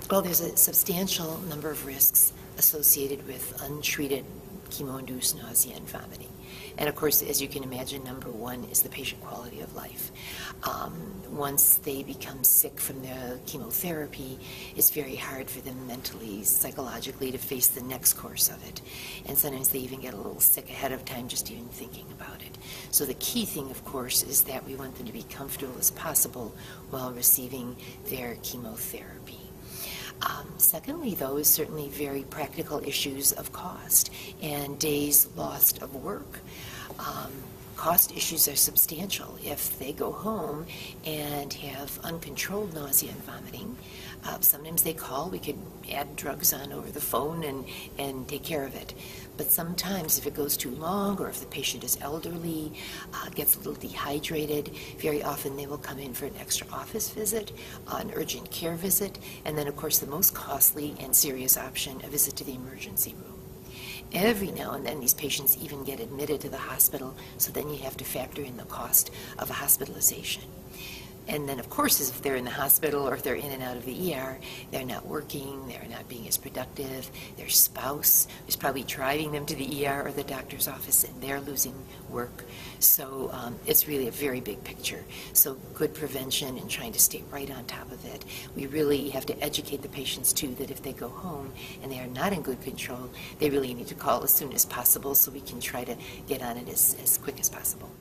Well, there's a substantial number of risks associated with untreated chemo-induced nausea and vomiting. And of course, as you can imagine, number one is the patient quality of life. Once they become sick from the chemotherapy, it's very hard for them mentally, psychologically to face the next course of it. And sometimes they even get a little sick ahead of time just even thinking about it. So the key thing, of course, is that we want them to be comfortable as possible while receiving their chemotherapy. Secondly, though, is certainly very practical issues of cost and days lost of work. Cost issues are substantial. If they go home and have uncontrolled nausea and vomiting, sometimes they call. We could add drugs on over the phone and take care of it. But sometimes if it goes too long or if the patient is elderly, gets a little dehydrated, very often they will come in for an extra office visit, an urgent care visit, and then of course the most costly and serious option, a visit to the emergency room. Every now and then these patients even get admitted to the hospital, so then you have to factor in the cost of a hospitalization. And then, of course, if they're in the hospital or if they're in and out of the ER, they're not working, they're not being as productive. Their spouse is probably driving them to the ER or the doctor's office, and they're losing work. So it's really a very big picture. So good prevention and trying to stay right on top of it. We really have to educate the patients, too, that if they go home and they are not in good control, they really need to call as soon as possible so we can try to get on it as quick as possible.